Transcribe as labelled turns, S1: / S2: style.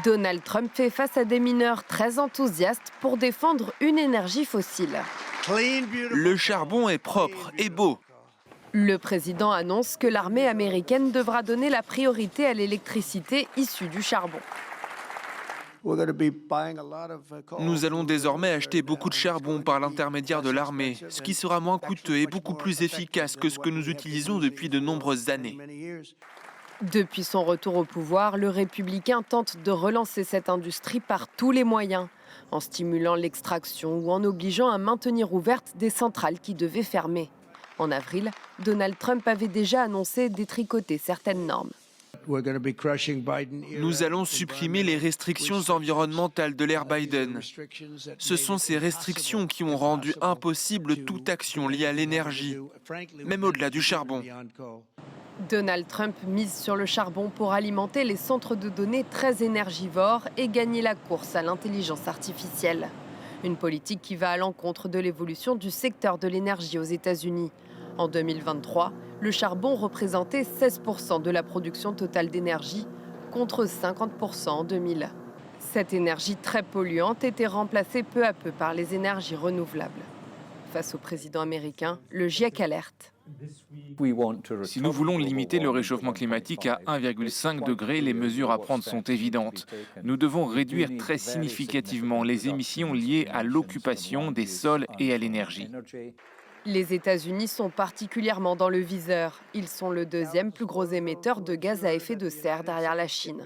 S1: Donald Trump fait face à des mineurs très enthousiastes pour défendre une énergie fossile.
S2: Le charbon est propre et beau.
S1: Le président annonce que l'armée américaine devra donner la priorité à l'électricité issue du charbon.
S2: Nous allons désormais acheter beaucoup de charbon par l'intermédiaire de l'armée, ce qui sera moins coûteux et beaucoup plus efficace que ce que nous utilisons depuis de nombreuses années.
S1: Depuis son retour au pouvoir, le républicain tente de relancer cette industrie par tous les moyens, en stimulant l'extraction ou en obligeant à maintenir ouvertes des centrales qui devaient fermer. En avril, Donald Trump avait déjà annoncé détricoter certaines normes.
S2: Nous allons supprimer les restrictions environnementales de l'ère Biden. Ce sont ces restrictions qui ont rendu impossible toute action liée à l'énergie, même au-delà du charbon.
S1: Donald Trump mise sur le charbon pour alimenter les centres de données très énergivores et gagner la course à l'intelligence artificielle. Une politique qui va à l'encontre de l'évolution du secteur de l'énergie aux États-Unis. En 2023, le charbon représentait 16% de la production totale d'énergie, contre 50% en 2000. Cette énergie très polluante était remplacée peu à peu par les énergies renouvelables. Face au président américain, le GIEC alerte.
S3: Si nous voulons limiter le réchauffement climatique à 1,5 degré, les mesures à prendre sont évidentes. Nous devons réduire très significativement les émissions liées à l'occupation des sols et à l'énergie.
S1: Les États-Unis sont particulièrement dans le viseur. Ils sont le deuxième plus gros émetteur de gaz à effet de serre derrière la Chine.